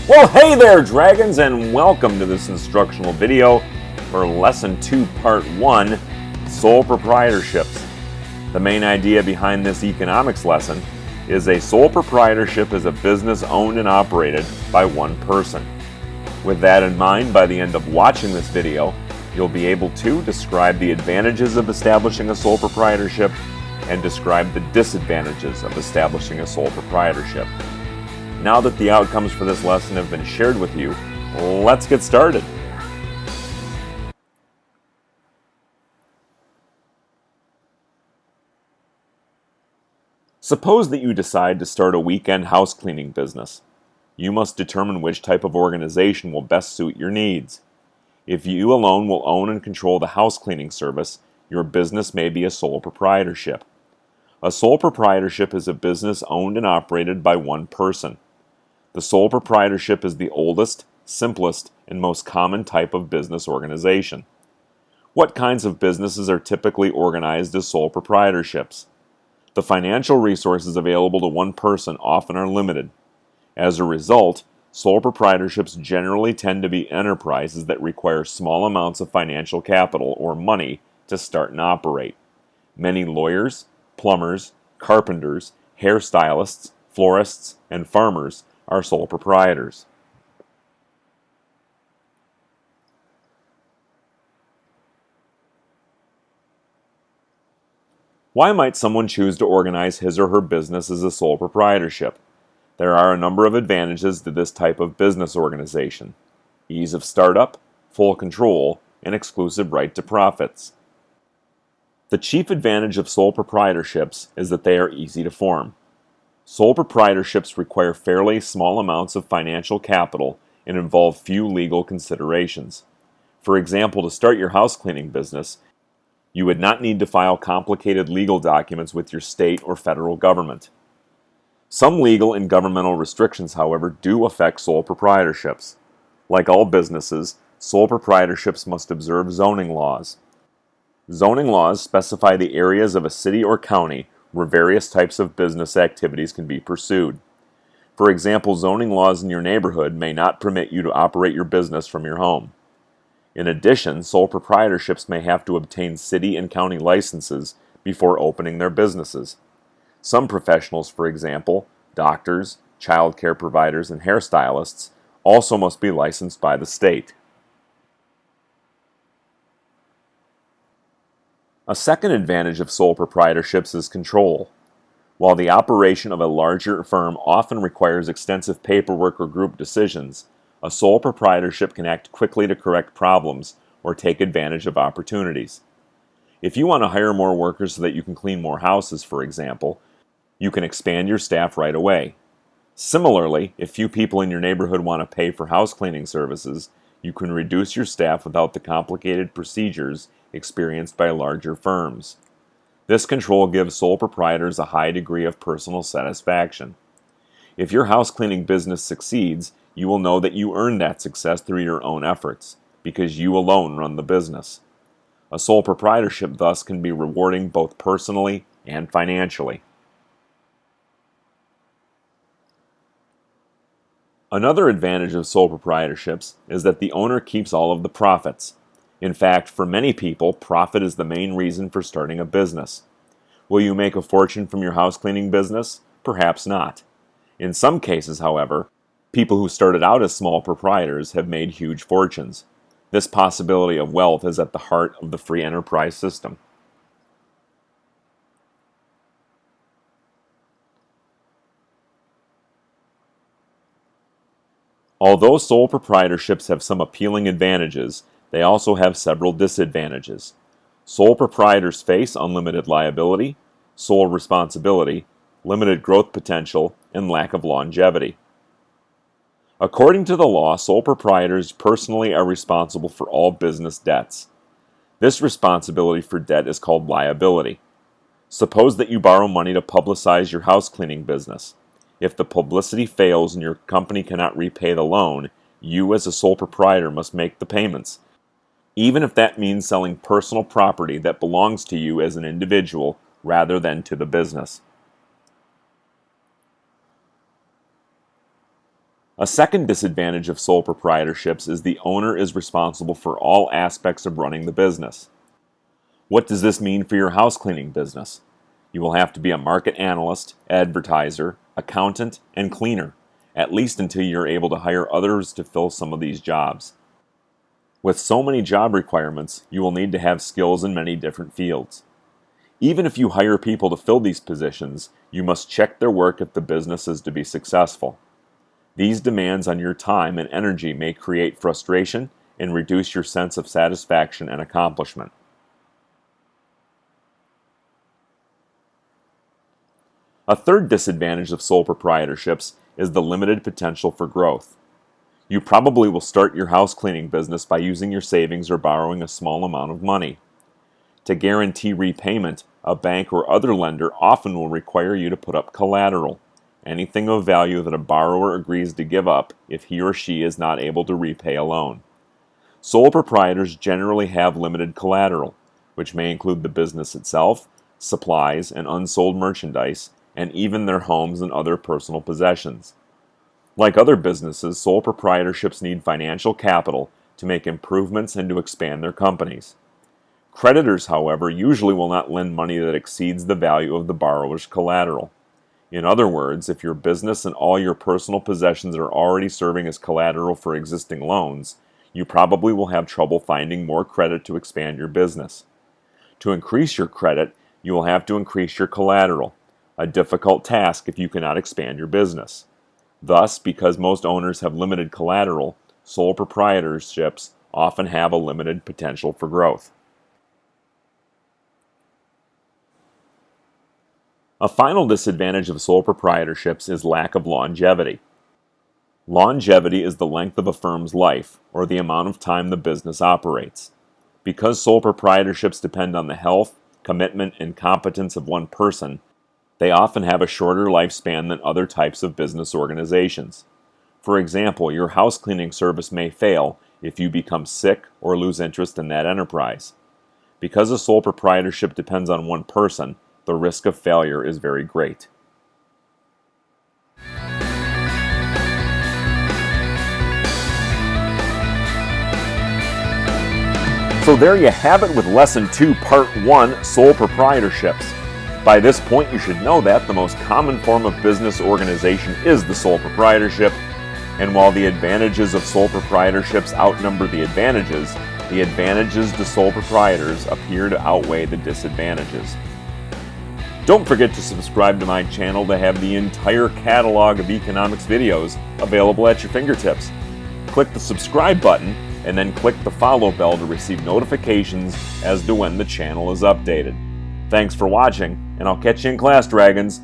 Well, hey there, dragons, and welcome to this instructional video for Lesson 2, Part 1, Sole Proprietorships. The main idea behind this economics lesson is a sole proprietorship is a business owned and operated by one person. With that in mind, by the end of watching this video, you'll be able to describe the advantages of establishing a sole proprietorship and describe the disadvantages of establishing a sole proprietorship. Now that the outcomes for this lesson have been shared with you, let's get started. Suppose that you decide to start a weekend house cleaning business. You must determine which type of organization will best suit your needs. If you alone will own and control the house cleaning service, your business may be a sole proprietorship. A sole proprietorship is a business owned and operated by one person. The sole proprietorship is the oldest, simplest, and most common type of business organization. What kinds of businesses are typically organized as sole proprietorships? The financial resources available to one person often are limited. As a result, sole proprietorships generally tend to be enterprises that require small amounts of financial capital or money to start and operate. Many lawyers, plumbers, carpenters, hairstylists, florists, and farmers are sole proprietors. Why might someone choose to organize his or her business as a sole proprietorship? There are a number of advantages to this type of business organization: ease of startup, full control, and exclusive right to profits. The chief advantage of sole proprietorships is that they are easy to form. Sole proprietorships require fairly small amounts of financial capital and involve few legal considerations. For example, to start your house cleaning business, you would not need to file complicated legal documents with your state or federal government. Some legal and governmental restrictions, however, do affect sole proprietorships. Like all businesses, sole proprietorships must observe zoning laws. Zoning laws specify the areas of a city or county where various types of business activities can be pursued. For example, zoning laws in your neighborhood may not permit you to operate your business from your home. In addition, sole proprietorships may have to obtain city and county licenses before opening their businesses. Some professionals, for example, doctors, child care providers, and hairstylists, also must be licensed by the state. A second advantage of sole proprietorships is control. While the operation of a larger firm often requires extensive paperwork or group decisions, a sole proprietorship can act quickly to correct problems or take advantage of opportunities. If you want to hire more workers so that you can clean more houses, for example, you can expand your staff right away. Similarly, if few people in your neighborhood want to pay for house cleaning services, you can reduce your staff without the complicated procedures experienced by larger firms. This control gives sole proprietors a high degree of personal satisfaction. If your house cleaning business succeeds, you will know that you earned that success through your own efforts, because you alone run the business. A sole proprietorship thus can be rewarding both personally and financially. Another advantage of sole proprietorships is that the owner keeps all of the profits. In fact, for many people, profit is the main reason for starting a business. Will you make a fortune from your house cleaning business? Perhaps not. In some cases, however, people who started out as small proprietors have made huge fortunes. This possibility of wealth is at the heart of the free enterprise system. Although sole proprietorships have some appealing advantages, they also have several disadvantages. Sole proprietors face unlimited liability, sole responsibility, limited growth potential, and lack of longevity. According to the law, sole proprietors personally are responsible for all business debts. This responsibility for debt is called liability. Suppose that you borrow money to publicize your house cleaning business. If the publicity fails and your company cannot repay the loan, you as a sole proprietor must make the payments, even if that means selling personal property that belongs to you as an individual rather than to the business. A second disadvantage of sole proprietorships is the owner is responsible for all aspects of running the business. What does this mean for your house cleaning business? You will have to be a market analyst, advertiser, accountant, and cleaner, at least until you're able to hire others to fill some of these jobs. With so many job requirements, you will need to have skills in many different fields. Even if you hire people to fill these positions, you must check their work if the business is to be successful. These demands on your time and energy may create frustration and reduce your sense of satisfaction and accomplishment. A third disadvantage of sole proprietorships is the limited potential for growth. You probably will start your house cleaning business by using your savings or borrowing a small amount of money. To guarantee repayment, a bank or other lender often will require you to put up collateral, anything of value that a borrower agrees to give up if he or she is not able to repay a loan. Sole proprietors generally have limited collateral, which may include the business itself, supplies and unsold merchandise, and even their homes and other personal possessions. Like other businesses, sole proprietorships need financial capital to make improvements and to expand their companies. Creditors, however, usually will not lend money that exceeds the value of the borrower's collateral. In other words, if your business and all your personal possessions are already serving as collateral for existing loans, you probably will have trouble finding more credit to expand your business. To increase your credit, you will have to increase your collateral, a difficult task if you cannot expand your business. Thus, because most owners have limited collateral, sole proprietorships often have a limited potential for growth. A final disadvantage of sole proprietorships is lack of longevity. Longevity is the length of a firm's life, or the amount of time the business operates. Because sole proprietorships depend on the health, commitment, and competence of one person, they often have a shorter lifespan than other types of business organizations. For example, your house cleaning service may fail if you become sick or lose interest in that enterprise. Because a sole proprietorship depends on one person, the risk of failure is very great. So there you have it with Lesson 2, Part 1, Sole Proprietorships. By this point, you should know that the most common form of business organization is the sole proprietorship, and while the advantages of sole proprietorships outnumber the advantages to sole proprietors appear to outweigh the disadvantages. Don't forget to subscribe to my channel to have the entire catalog of economics videos available at your fingertips. Click the subscribe button and then click the follow bell to receive notifications as to when the channel is updated. Thanks for watching, and I'll catch you in class, Dragons.